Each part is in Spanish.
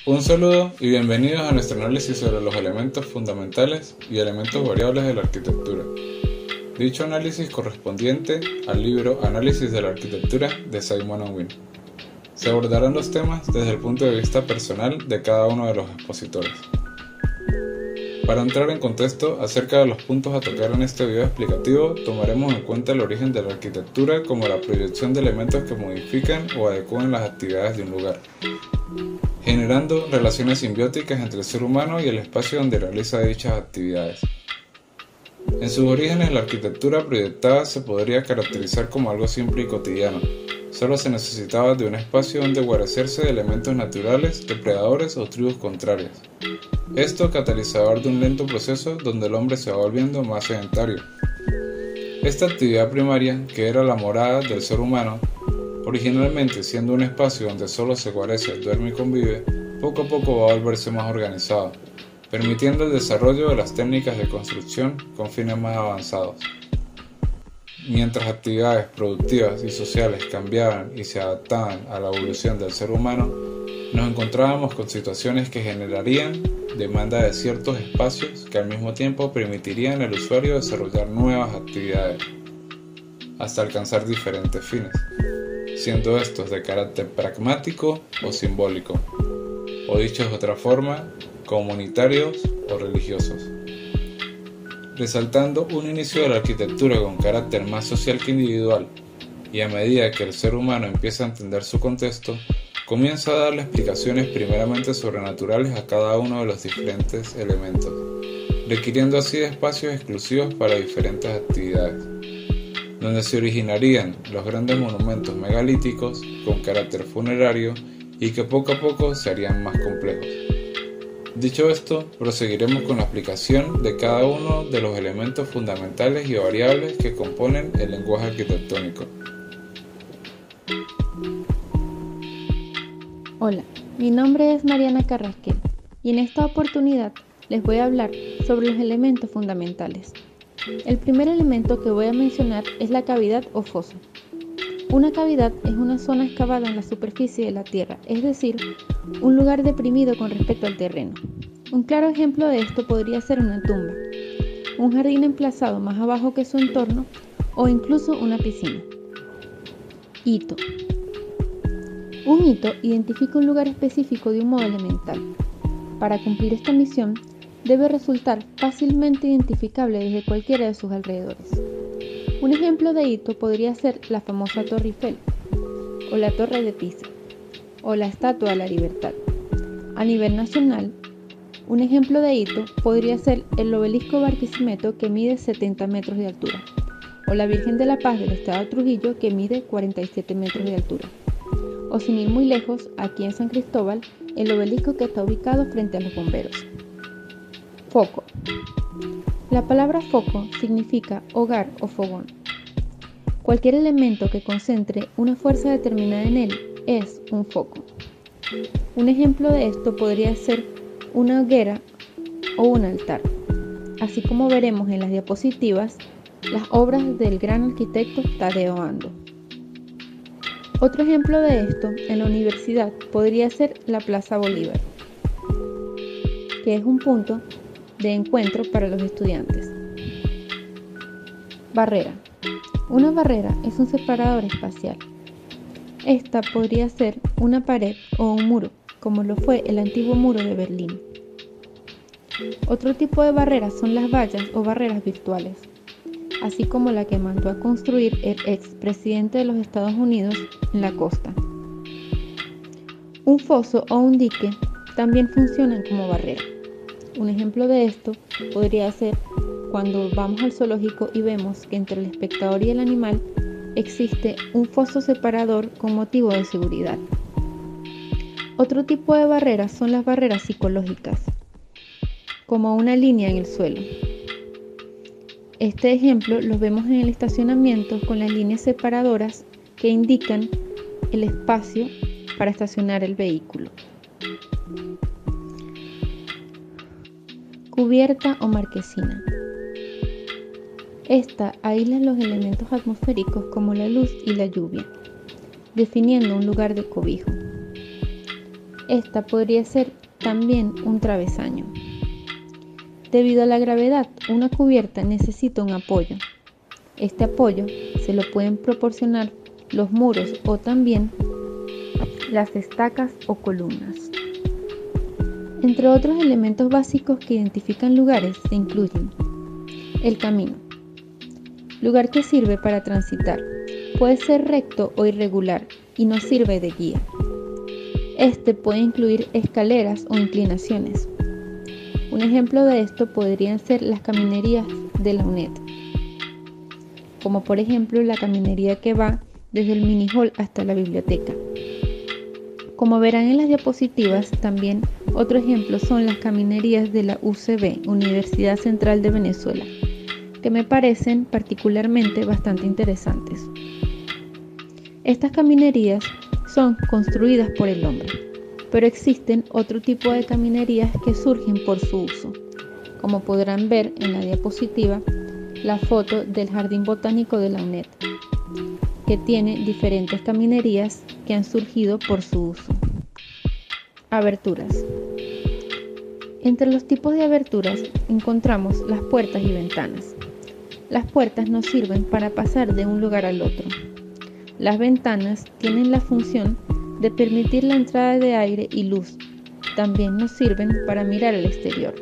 Un saludo y bienvenidos a nuestro análisis sobre los elementos fundamentales y elementos variables de la arquitectura. Dicho análisis correspondiente al libro Análisis de la Arquitectura de Simon Unwin. Se abordarán los temas desde el punto de vista personal de cada uno de los expositores. Para entrar en contexto acerca de los puntos a tocar en este video explicativo, tomaremos en cuenta el origen de la arquitectura como la proyección de elementos que modifican o adecúan las actividades de un lugar, generando relaciones simbióticas entre el ser humano y el espacio donde realiza dichas actividades. En sus orígenes, la arquitectura proyectada se podría caracterizar como algo simple y cotidiano. Solo se necesitaba de un espacio donde guarecerse de elementos naturales, depredadores o tribus contrarias. Esto catalizador de un lento proceso donde el hombre se va volviendo más sedentario. Esta actividad primaria, que era la morada del ser humano, originalmente siendo un espacio donde solo se guarece, duerme y convive, poco a poco va a volverse más organizado, permitiendo el desarrollo de las técnicas de construcción con fines más avanzados. Mientras actividades productivas y sociales cambiaban y se adaptaban a la evolución del ser humano, nos encontrábamos con situaciones que generarían demanda de ciertos espacios que al mismo tiempo permitirían al usuario desarrollar nuevas actividades, hasta alcanzar diferentes fines, siendo estos de carácter pragmático o simbólico, o dichos de otra forma, comunitarios o religiosos. Resaltando un inicio de la arquitectura con carácter más social que individual, y a medida que el ser humano empieza a entender su contexto, comienza a darle explicaciones primeramente sobrenaturales a cada uno de los diferentes elementos, requiriendo así de espacios exclusivos para diferentes actividades, donde se originarían los grandes monumentos megalíticos con carácter funerario y que poco a poco se harían más complejos. Dicho esto, proseguiremos con la explicación de cada uno de los elementos fundamentales y variables que componen el lenguaje arquitectónico. Hola, mi nombre es Mariana Carrasquel y en esta oportunidad les voy a hablar sobre los elementos fundamentales. El primer elemento que voy a mencionar es la cavidad o foso. Una cavidad es una zona excavada en la superficie de la tierra, es decir, un lugar deprimido con respecto al terreno. Un claro ejemplo de esto podría ser una tumba, un jardín emplazado más abajo que su entorno o incluso una piscina. Hito. Un hito identifica un lugar específico de un modo elemental. Para cumplir esta misión, debe resultar fácilmente identificable desde cualquiera de sus alrededores. Un ejemplo de hito podría ser la famosa Torre Eiffel, o la Torre de Pisa, o la Estatua de la Libertad. A nivel nacional, un ejemplo de hito podría ser el obelisco Barquisimeto, que mide 70 metros de altura, o la Virgen de la Paz del Estado Trujillo, que mide 47 metros de altura. O sin ir muy lejos, aquí en San Cristóbal, el obelisco que está ubicado frente a los bomberos. Foco. La palabra foco significa hogar o fogón. Cualquier elemento que concentre una fuerza determinada en él es un foco. Un ejemplo de esto podría ser una hoguera o un altar, así como veremos en las diapositivas las obras del gran arquitecto Tadeo Ando. Otro ejemplo de esto en la universidad podría ser la Plaza Bolívar, que es un punto de encuentro para los estudiantes. Barrera. Una barrera es un separador espacial. Esta podría ser una pared o un muro, como lo fue el antiguo muro de Berlín. Otro tipo de barreras son las vallas o barreras virtuales, así como la que mandó a construir el expresidente de los Estados Unidos en la costa. Un foso o un dique también funcionan como barrera. Un ejemplo de esto podría ser cuando vamos al zoológico y vemos que entre el espectador y el animal existe un foso separador con motivo de seguridad. Otro tipo de barreras son las barreras psicológicas, como una línea en el suelo. Este ejemplo lo vemos en el estacionamiento con las líneas separadoras que indican el espacio para estacionar el vehículo. Cubierta o marquesina. Esta aísla los elementos atmosféricos como la luz y la lluvia, definiendo un lugar de cobijo. Esta podría ser también un travesaño. Debido a la gravedad, una cubierta necesita un apoyo. Este apoyo se lo pueden proporcionar los muros o también las estacas o columnas. Entre otros elementos básicos que identifican lugares se incluyen el camino, lugar que sirve para transitar. Puede ser recto o irregular y nos sirve de guía. Este puede incluir escaleras o inclinaciones. Un ejemplo de esto podrían ser las caminerías de la UNED, como por ejemplo la caminería que va desde el mini hall hasta la biblioteca. Como verán en las diapositivas, también otro ejemplo son las caminerías de la UCB, Universidad Central de Venezuela, que me parecen particularmente bastante interesantes. Estas caminerías son construidas por el hombre, pero existen otro tipo de caminerías que surgen por su uso. Como podrán ver en la diapositiva, la foto del Jardín Botánico de la UNED, que tiene diferentes caminerías que han surgido por su uso. Aberturas. Entre los tipos de aberturas encontramos las puertas y ventanas. Las puertas nos sirven para pasar de un lugar al otro. Las ventanas tienen la función de permitir la entrada de aire y luz. También nos sirven para mirar al exterior.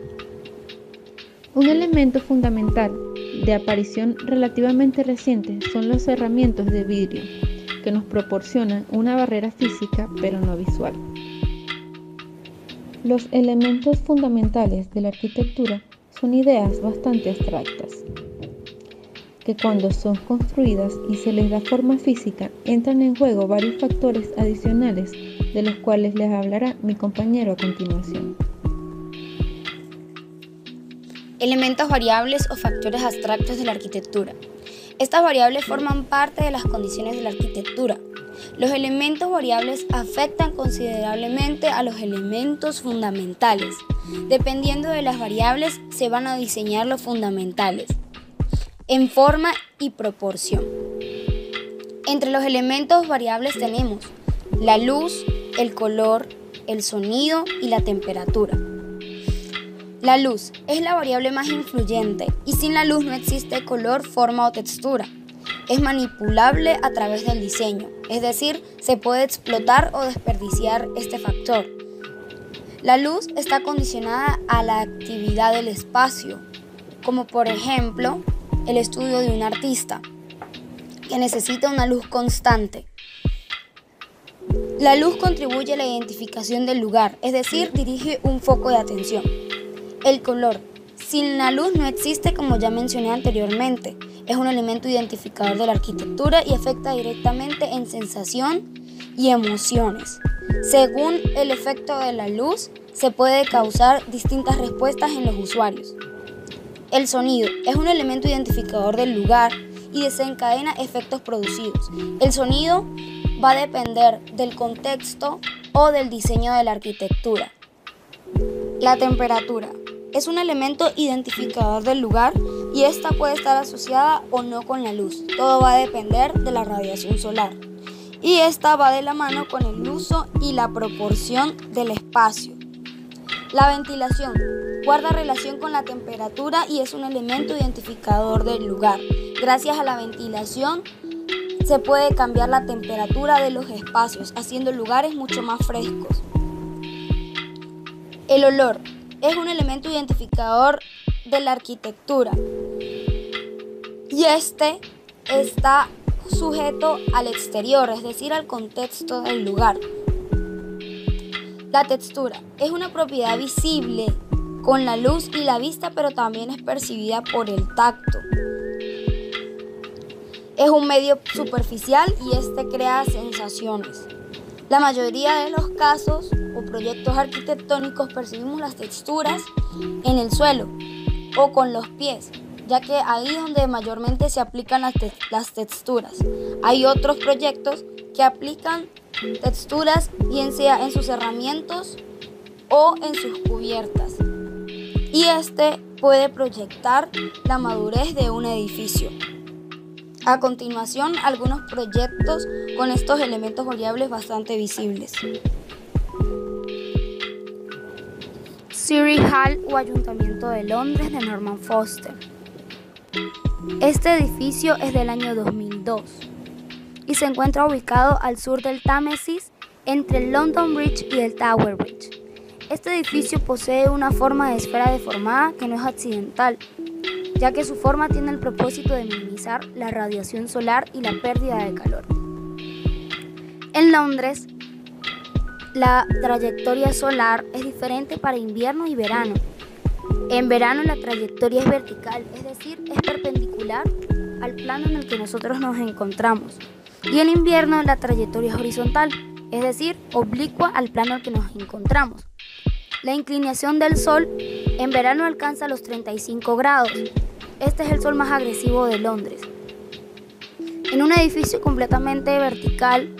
Un elemento fundamental de aparición relativamente reciente son los cerramientos de vidrio, que nos proporcionan una barrera física pero no visual. Los elementos fundamentales de la arquitectura son ideas bastante abstractas, que cuando son construidas y se les da forma física, entran en juego varios factores adicionales de los cuales les hablará mi compañero a continuación. Elementos variables o factores abstractos de la arquitectura. Estas variables forman parte de las condiciones de la arquitectura. Los elementos variables afectan considerablemente a los elementos fundamentales. Dependiendo de las variables, se van a diseñar los fundamentales en forma y proporción. Entre los elementos variables tenemos la luz, el color, el sonido y la temperatura. La luz es la variable más influyente y sin la luz no existe color, forma o textura. Es manipulable a través del diseño, es decir, se puede explotar o desperdiciar este factor. La luz está condicionada a la actividad del espacio, como por ejemplo el estudio de un artista, que necesita una luz constante. La luz contribuye a la identificación del lugar, es decir, dirige un foco de atención. El color. Sin la luz no existe, como ya mencioné anteriormente. Es un elemento identificador de la arquitectura y afecta directamente en sensación y emociones. Según el efecto de la luz, se puede causar distintas respuestas en los usuarios. El sonido es un elemento identificador del lugar y desencadena efectos producidos. El sonido va a depender del contexto o del diseño de la arquitectura. La temperatura es un elemento identificador del lugar y esta puede estar asociada o no con la luz. Todo va a depender de la radiación solar. Y esta va de la mano con el uso y la proporción del espacio. La ventilación guarda relación con la temperatura y es un elemento identificador del lugar. Gracias a la ventilación se puede cambiar la temperatura de los espacios, haciendo lugares mucho más frescos. El olor es un elemento identificador de la arquitectura y este está sujeto al exterior, es decir, al contexto del lugar. La textura es una propiedad visible con la luz y la vista, pero también es percibida por el tacto. Es un medio superficial y este crea sensaciones. La mayoría de los casos o proyectos arquitectónicos percibimos las texturas en el suelo o con los pies, ya que ahí es donde mayormente se aplican las texturas. Hay otros proyectos que aplican texturas bien sea en sus cerramientos o en sus cubiertas. Y este puede proyectar la madurez de un edificio. A continuación, algunos proyectos con estos elementos variables bastante visibles. City Hall o Ayuntamiento de Londres de Norman Foster. Este edificio es del año 2002 y se encuentra ubicado al sur del Támesis, entre el London Bridge y el Tower Bridge. Este edificio posee una forma de esfera deformada que no es accidental, ya que su forma tiene el propósito de minimizar la radiación solar y la pérdida de calor. En Londres, la trayectoria solar es diferente para invierno y verano. En verano la trayectoria es vertical, es decir, es perpendicular al plano en el que nosotros nos encontramos. Y en invierno la trayectoria es horizontal, es decir, oblicua al plano en el que nos encontramos. La inclinación del Sol en verano alcanza los 35 grados. Este es el sol más agresivo de Londres. En un edificio completamente vertical,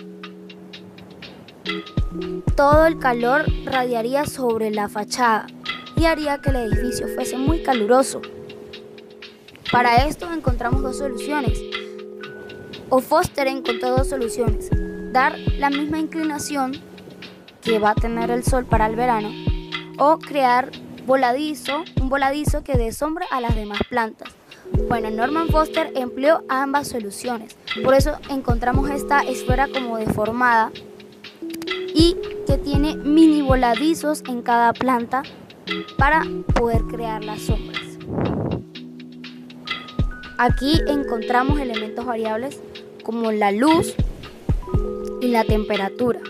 todo el calor radiaría sobre la fachada y haría que el edificio fuese muy caluroso. Para esto encontramos dos soluciones, o Foster encontró dos soluciones: dar la misma inclinación que va a tener el sol para el verano, o crear un voladizo que dé sombra a las demás plantas. Bueno, Norman Foster empleó ambas soluciones, por eso encontramos esta esfera como deformada y que tiene mini voladizos en cada planta para poder crear las sombras. Aquí encontramos elementos variables como la luz y la temperatura.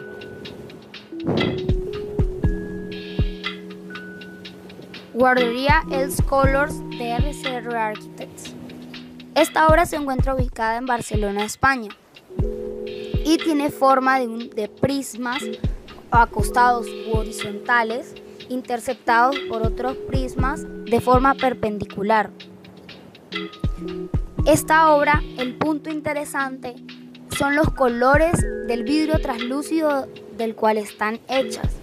Guardería Els Colors de RCR Architects. Esta obra se encuentra ubicada en Barcelona, España, y tiene forma de prismas acostados u horizontales, interceptados por otros prismas de forma perpendicular. Esta obra, el punto interesante son los colores del vidrio translúcido del cual están hechas.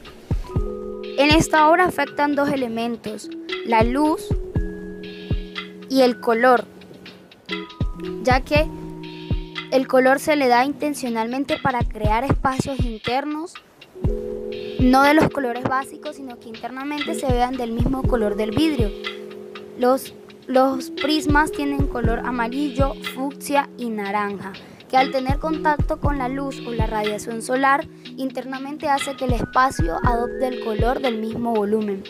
En esta obra afectan dos elementos, la luz y el color, ya que el color se le da intencionalmente para crear espacios internos, no de los colores básicos, sino que internamente se vean del mismo color del vidrio. Los prismas tienen color amarillo, fucsia y naranja, que al tener contacto con la luz o la radiación solar, internamente hace que el espacio adopte el color del mismo volumen,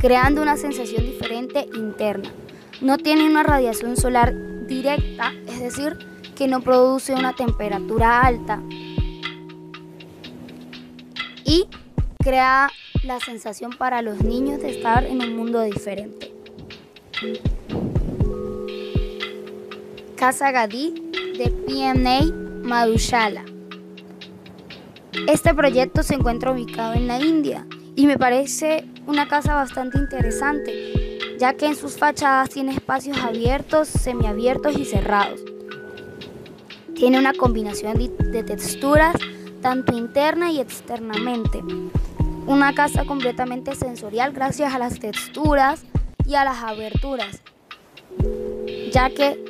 creando una sensación diferente interna. No tiene una radiación solar directa, es decir, que no produce una temperatura alta, y crea la sensación para los niños de estar en un mundo diferente. Casa Gaddi de P&A Madhushala. Este proyecto se encuentra ubicado en la India y me parece una casa bastante interesante, ya que en sus fachadas tiene espacios abiertos, semiabiertos y cerrados. Tiene una combinación de texturas tanto interna y externamente. Una casa completamente sensorial gracias a las texturas y a las aberturas, ya que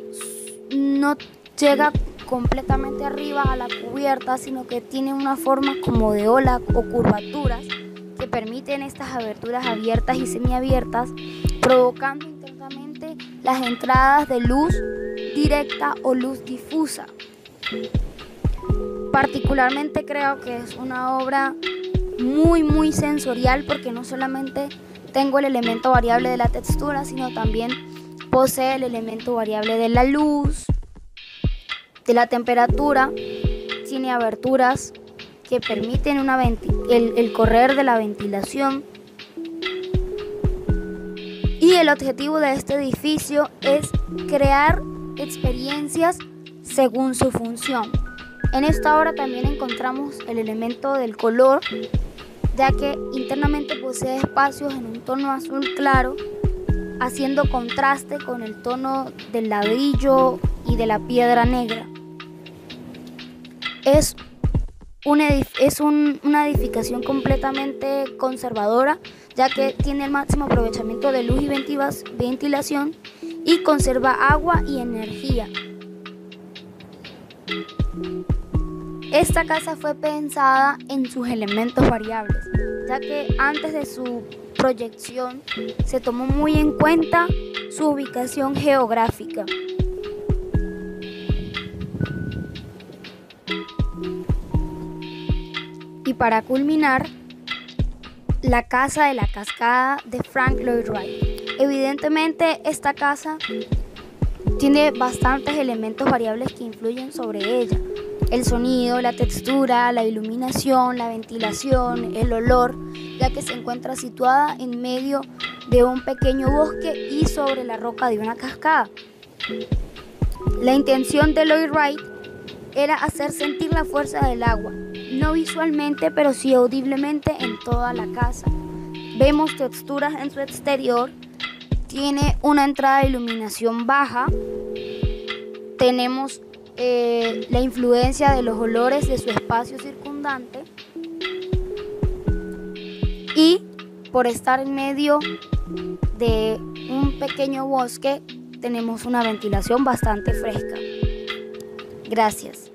no llega completamente arriba a la cubierta, sino que tiene una forma como de ola o curvaturas que permiten estas aberturas abiertas y semiabiertas, provocando internamente las entradas de luz directa o luz difusa. Particularmente creo que es una obra muy sensorial, porque no solamente tengo el elemento variable de la textura, sino también posee el elemento variable de la luz, de la temperatura, tiene aberturas que permiten el correr de la ventilación. Y el objetivo de este edificio es crear experiencias según su función. En esta obra también encontramos el elemento del color, ya que internamente posee espacios en un tono azul claro, haciendo contraste con el tono del ladrillo y de la piedra negra. Es una edificación completamente conservadora, ya que tiene el máximo aprovechamiento de luz y ventilación y conserva agua y energía. Esta casa fue pensada en sus elementos variables, ya que antes de su proyección se tomó muy en cuenta su ubicación geográfica. Y para culminar, la casa de la cascada de Frank Lloyd Wright. Evidentemente, esta casa tiene bastantes elementos variables que influyen sobre ella. El sonido, la textura, la iluminación, la ventilación, el olor, ya que se encuentra situada en medio de un pequeño bosque y sobre la roca de una cascada. La intención de Lloyd Wright era hacer sentir la fuerza del agua, no visualmente, pero sí audiblemente en toda la casa. Vemos texturas en su exterior, tiene una entrada de iluminación baja, tenemos la influencia de los olores de su espacio circundante y por estar en medio de un pequeño bosque tenemos una ventilación bastante fresca. Gracias.